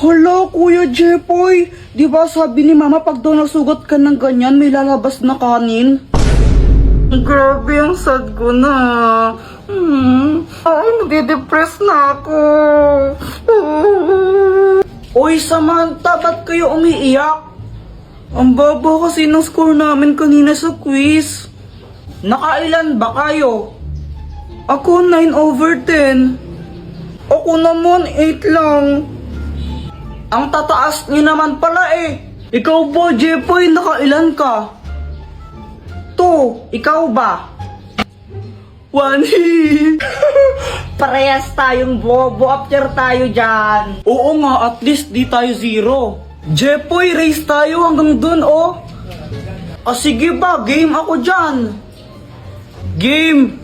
Hala, Kuya Jepoy, di ba sabi ni Mama pag daw nasugat ka ng ganyan, may lalabas na kanin? Grabe, ang sad ko na. Ay, nade-depress na ako. Oy, Samantha, ba't kayo umiiyak? Ang baba kasi ng score namin kanina sa quiz. Nakailan ba kayo? Ako 9/10. Ako naman 8 lang. Ang tataas niyo naman pala eh. Ikaw ba, Jepoy, nakailan ka? 2, ikaw ba? 1. Parehas tayong bobo, after tayo dyan. Oo nga, at least di tayo 0. Jepoy, race tayo hanggang dun, oh. Sige ba, game ako dyan. Game.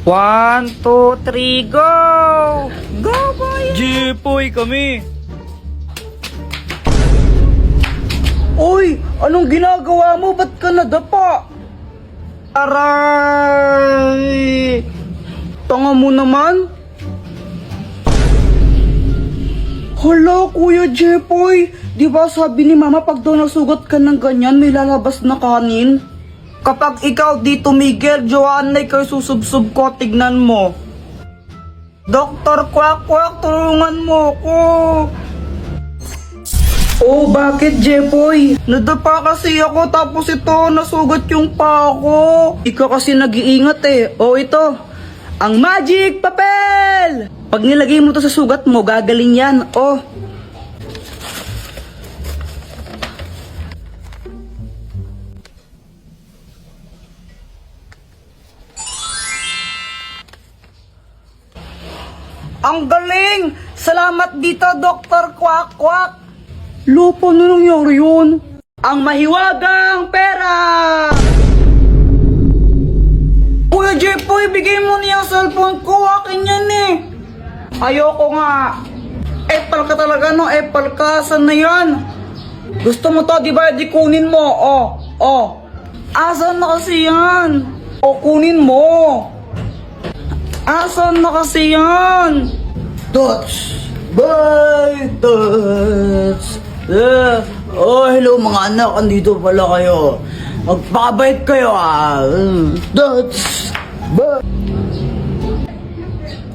1, 2, 3, go! Go, boy! Jepoy kami. Uy, anong ginagawa mo? Ba't ka nadapa? Aray! Tanga mo naman. Hala, Kuya Jepoy, di ba sabi ni Mama pag daw nasugat ka ng ganyan, may lalabas na kanin? Kapag ikaw di tumigil, Joanna, ikaw susubsub ko, tignan mo. Doktor Kwak Kwak, tulungan mo ko. Oh, bakit, Jepoy? Nadapa kasi ako tapos ito, nasugat yung paa ko. Ikaw kasi nag-iingat eh. Oh, ito. Ang magic papel! Pag nilagay mo to sa sugat mo, gagaling yan. Oh. Ang galing! Salamat dito, Dr. Kwak Kwak! Lupa na nangyari yun? Ang mahiwagang pera! Kuya Jepoy, bigay mo niya ang cellphone ko. Akin yan eh. Ayoko nga. Epal ka talaga, no? Epal ka. Saan na yan? Gusto mo to, di ba? Di kunin mo. Oh. Asan na kasi yan? O, kunin mo. Asan na kasi yan? Touch. Bye, touch. Oh, hello mga anak, andito pala kayo. Magpakabait kayo ah. That's ba?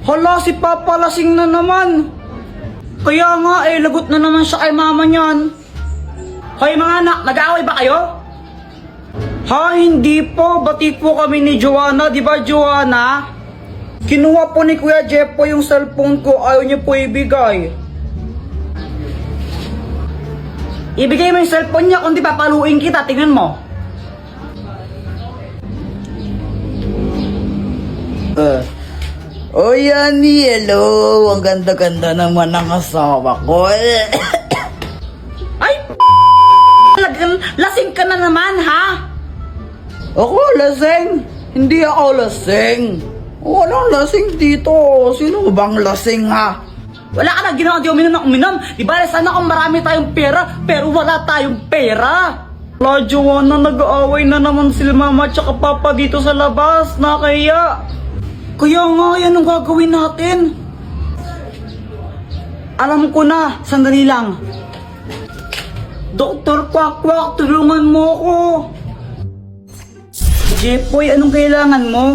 Hala, si Papa lasing na naman. Kaya nga eh, lagot na naman siya kay mama niyan. Hoy mga anak, nag-aaway ba kayo? Ha, hindi po. Bati po kami ni Joanna, di ba Joanna? Kinuha po ni Kuya Jeff po yung cellphone ko, ayaw niya po ibigay. Ibigay mo yung cellphone niya, kundi papaluin kita, tingnan mo. Oh Yani, hello. Ang ganda-ganda naman ng asawa ko. Ay, lasing ka na naman, ha? Ako lasing? Hindi ako lasing. Walang lasing dito. Sino bang lasing, ha? Wala ka na ginawa, di uminom ng uminom. Diba, sana kung marami tayong pera, pero wala tayong pera. La, Joanna, nag-aaway na naman sila mama at saka papa dito sa labas. Nakaya. Kaya nga, yan ang gagawin natin. Alam ko na, sandali lang. Dr. Kwak Kwak, tulungan mo ko. Jepoy, anong kailangan mo?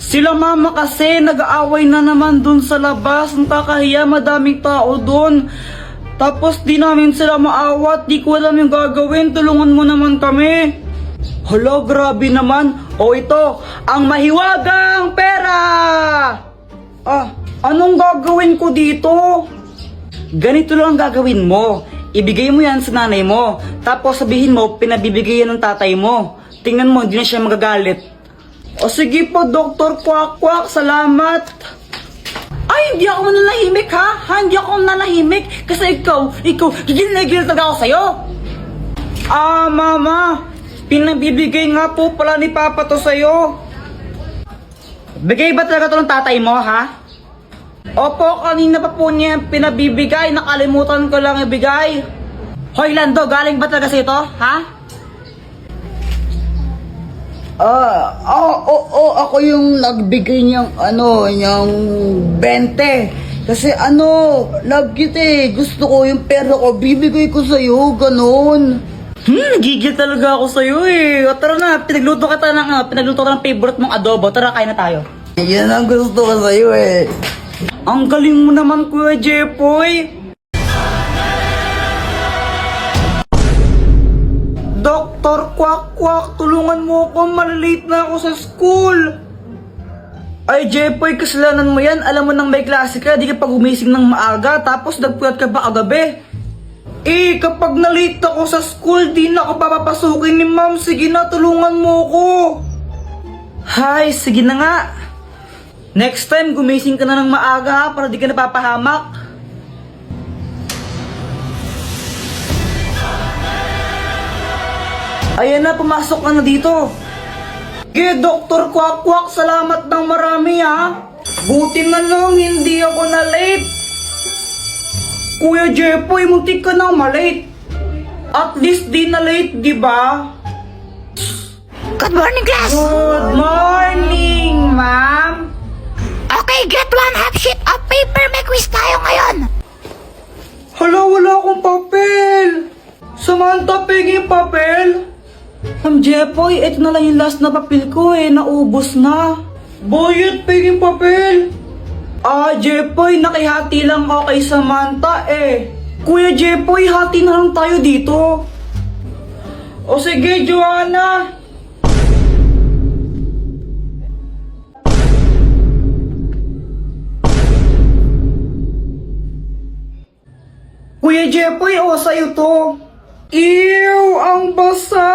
Sila mama kasi nag-aaway na naman dun sa labas. Ang kakahiya, madaming tao dun. Tapos di namin sila maawat. Di ko alam yung gagawin. Tulungan mo naman kami. Hala, grabe naman. O ito, ang mahiwagang pera. Anong gagawin ko dito? Ganito lang ang gagawin mo. Ibigay mo yan sa nanay mo. Tapos sabihin mo, pinabibigay yan ng tatay mo. Tingnan mo, hindi na siya magagalit. O sige po, Dr. Kwak Kwak, salamat. Ay, hindi ako nanahimik ha? Hindi ako nanahimik. Kasi ikaw, gigil na gigil talaga ako sa'yo. Mama, pinabibigay nga po pala ni Papa to sa'yo. Bigay ba talaga to ng tatay mo, ha? Opo, kanina pa po niya pinabibigay. Nakalimutan ko lang ibigay. Hoy, Lando, galing ba talaga sa'yo to, ha? Ako yung nagbigay niyang, yung 20. Kasi love kita eh. Gusto ko yung pera ko, bibigay ko sa'yo, ganon. Gigil talaga ako sa'yo eh. O, tara na, pinagluto ka ng favorite mong adobo. Tara, kain na tayo. Yan ang gusto ko sa'yo eh. Ang galing mo naman, Kuya Jepoy. Doktor Kwak, tulungan mo ako, malilate na ako sa school. Ay, Jepoy, kasalanan mo yan. Alam mo nang may klase ka, di ka pa gumising ng maaga, tapos nagpuyat ka pa kagabi. Eh, kapag nalate ako sa school, di na ako papapasukin ni ma'am. Sige na, tulungan mo ako. Hay, sige na nga. Next time, gumising ka na ng maaga ha, para di ka napapahamak. Ayan na, pumasok ka na dito. Okay, Dr. Kwak, salamat ng marami ha. Buti na lang, hindi ako na late. Kuya Jepoy, muntik ka na malate. At least di na late, di ba? Good morning, class! Good morning, ma'am. Okay, get 1/2 sheet of paper. May quiz tayo ngayon. Hala, wala akong papel. Samantha, pegi papel. Ma'am Jepoy, ito na lang yung last na papel ko eh. Naubos na. Boyet, pegi papel. Jepoy, nakihati lang ako kay Samantha eh. Kuya Jepoy, hati na lang tayo dito. O sige, Joanna. Kuya Jepoy, sa'yo to. Ew, ang basa.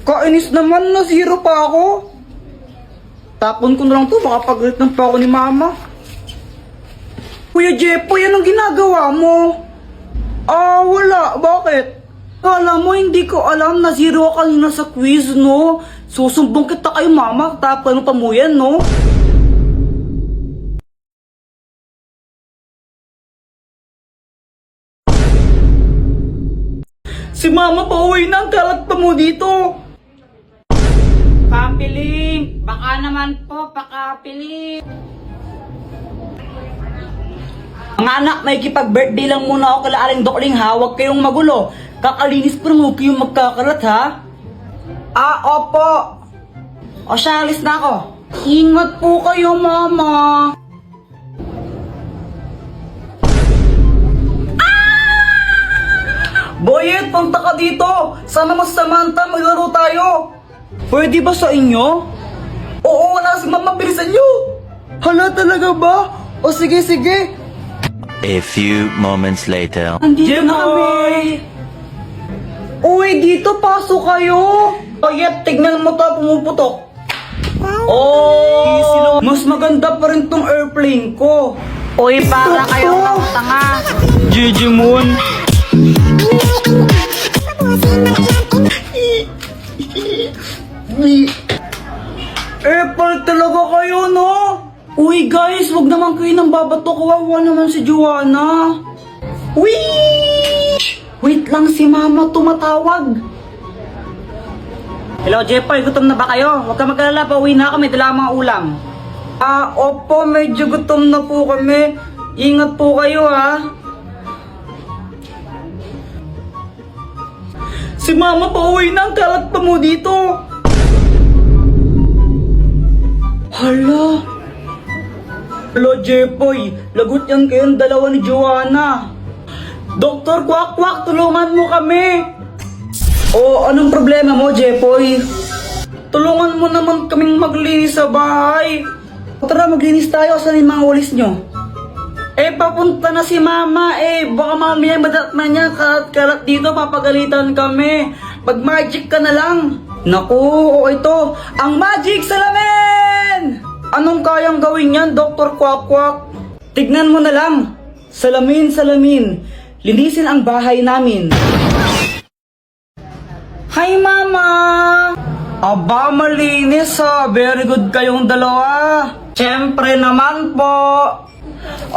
Kainis naman, na zero pa ako. Tapon ko na lang to, baka pagalitan pa ako ni mama. Kuya Jepoy, anong ginagawa mo? Wala. Bakit? Kala mo, hindi ko alam na zero ka kanina sa quiz, no? Susumbong kita kay mama, tapon mo pa mo yan, no? Si mama pauwi na, ang kalat pa mo dito. Papiling, baka naman po, pakapiling. Mga anak, may kipag-birthday lang muna ako kala Aling Dokling ha, huwag kayong magulo. Kakalinis pa naman kayong magkakalat ha. Opo. O siya, alis na ako. Ingat po kayo, mama. Boyet, punta ka dito! Sama mo si Samantha, maglaro tayo! Pwede ba sa inyo? Oo, wala si mama, bilisan nyo! Hala, talaga ba? O sige, sige! A few moments later. Andito na kami! Uy, dito, pasok kayo! Boyet, tignan mo to, pumuputok! Oh! Mas maganda pa rin tong airplane ko! Uy, para kayong tanga. Gigi Moon! Apple talaga kayo, no? Uy guys, wag naman kayo nang babato. Kawawa naman si Joanna. Wait lang, si mama tumatawag. Hello Jepoy, gutom na ba kayo? Huwag ka mag-alala, pauwi na kami, dala ang mga ulam. Opo, medyo gutom na po kami. Ingat po kayo ha. Si mama pauwi na, ang kalat pa mo dito. Hala. Hello, Jepoy. Lagot yan kayong dalawa ni Joanna. Doktor Kwak, tulungan mo kami. Anong problema mo, Jepoy? Tulungan mo naman kaming maglinis sa bahay. Tara, maglinis tayo. Saan yung mga walis nyo? Papunta na si mama baka mamaya madatna niya, karat dito, papagalitan kami. Mag-magic ka na lang. Naku, ito, ang magic salamin! Anong kayang gawin yan, Dr. Kwak? Tignan mo na lang. Salamin, linisin ang bahay namin. Hi, mama! Aba, malinis ha. Very good kayong dalawa. Siyempre naman po.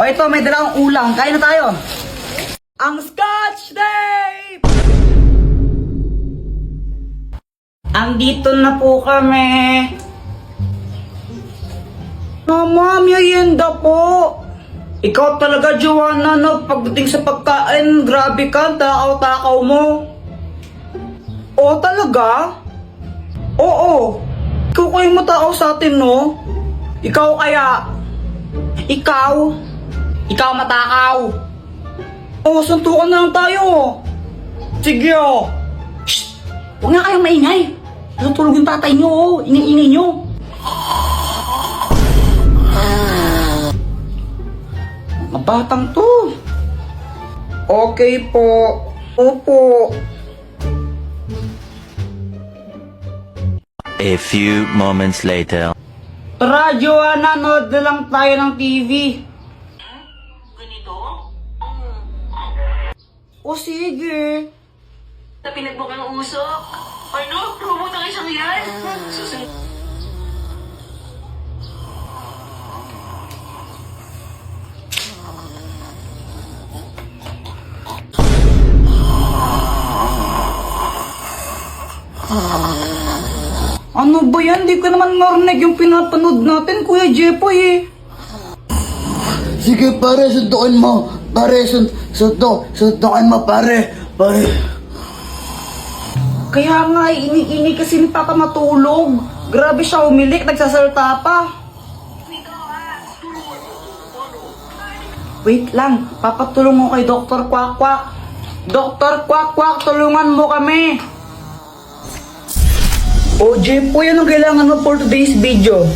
Ito, may dalawang ulam. Kain na tayo. Ang Scotch Tape! Andito na po kami. Mama, merienda po. Ikaw talaga, Joanna, no? Pagdating sa pagkain, grabe ka, takaw-takaw mo. Oo, talaga? Oo. Ikaw kayo matakaw sa atin, no? Ikaw kaya? Ikaw? Ikaw matakaw? Oo, suntukan na lang tayo. Sige, oh. Shh! Huwag nga kayong maingay. Natutulog yung tatay nyo, oh. Ingay-ingay nyo. Mga batang to. Okay po. Opo. A few moments later. Tara, Joanna, nood na lang tayo ng TV. Ganito? O sige. Sa pinagbukang usok? Ano? Robot ang isang yan? Susunod. Ano ba yan? Di ko naman narinig yung pinapanood natin, Kuya Jepoy eh. Sige pare, suntukin mo. Pare, suntukin mo pare. Pare. Kaya nga, ini kasi ni Papa matulog. Grabe siya umilik, nagsasalta pa. Wait lang, papatulong mo kay Dr. Kwak-Kwak. Dr. Kwak-Kwak, tulungan mo kami. O, Jepoy, anong kailangan mo for today's video?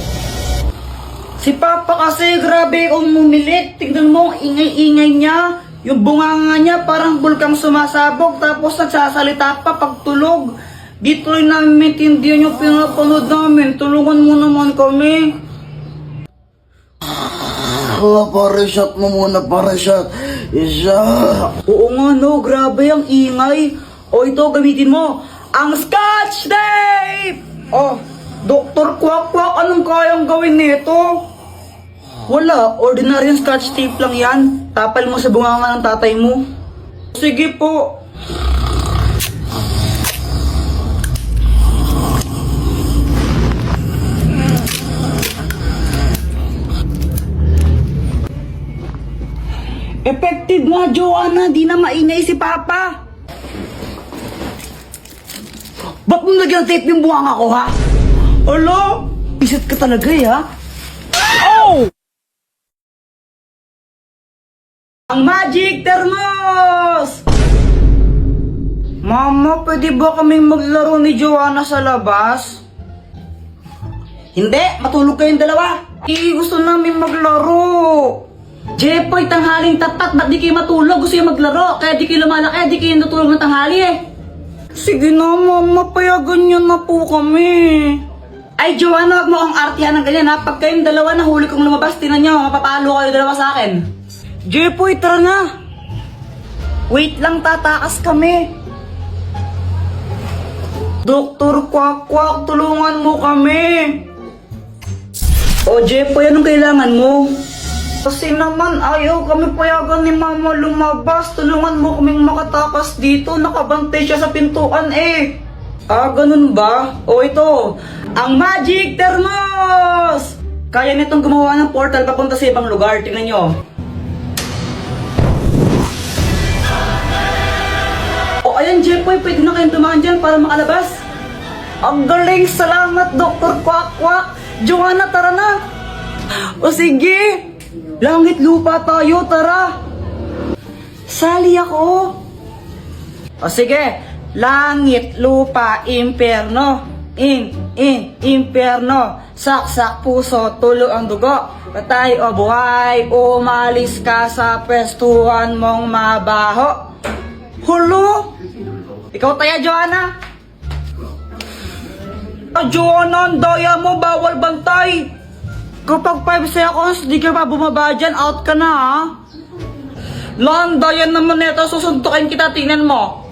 Si Papa kasi, grabe umilik. Tignan mo, ang ingay-ingay niya. Yung bunganga niya parang bulkang sumasabog tapos nagsasalita pa pagtulog. Di tuloy namin maintindihan yung pinapanood namin. Tulungan mo naman kami. Pare, shot mo muna, pare, shot. Isa. Oo nga no, grabe ang ingay. O ito, gamitin mo. Ang Scotch Tape! Oh, Dr. Kwak-Kwak, anong kayang gawin nito? Wala, ordinaryong Scotch Tape lang yan. Tapal mo sa bunganga ng tatay mo. Sige po. Effective nga, Joanna. Di na maingay si Papa. Ba't mo nagyang tape yung bunganga ko, ha? Alo? Isat ka talaga, eh, ha? Oh! Ang Magic Thermos! Mama, pwede ba kaming maglaro ni Joanna sa labas? Hindi, matulog kayong dalawa. Gusto namin maglaro. Jepoy, tanghaling tapat, ba't di kayo matulog? Gusto kayo maglaro, kaya di kayo lumalaki, di kayo natulog ng tanghali eh. Sige na, Mama, payagan niyo na po kami. Ay, Joanna, wag mo akong artihan ng ganyan ha. Pag kayong dalawa nahuli kong lumabas, tinan niyo, mapapalo kayo dalawa sa akin. Jepoy, tara na. Wait lang, tatakas kami. Dr. Kwak-Kwak, tulungan mo kami. O, Jepoy, anong kailangan mo? Kasi naman, ayaw kami payagan ni Mama lumabas. Tulungan mo kaming makatakas dito. Nakabantay siya sa pintuan eh. Ah, ganun ba? O ito, ang Magic Thermos! Kaya nitong gumawa ng portal papunta sa ibang lugar. Tingnan nyo. O ayan, Jepoy, pwede na kayong tumakan dyan para makalabas. Ang galing! Salamat, Dr. Kwak-Kwak! Joanna, tara na! O sige! Langit lupa tayo, tara! Sali ako! O sige! Langit, lupa, impyerno. Impyerno. Saksak puso, tulo ang dugo. Patay o buhay, umalis ka sa pwestuhan mong mabaho. Hulo! Ikaw taya, Joanna? Joanna, ang daya mo, bawal bantay! Kapag 5 seconds, di ka pa bumaba dyan, out ka na ha? Landayan naman neto, susuntukin kita, tingnan mo.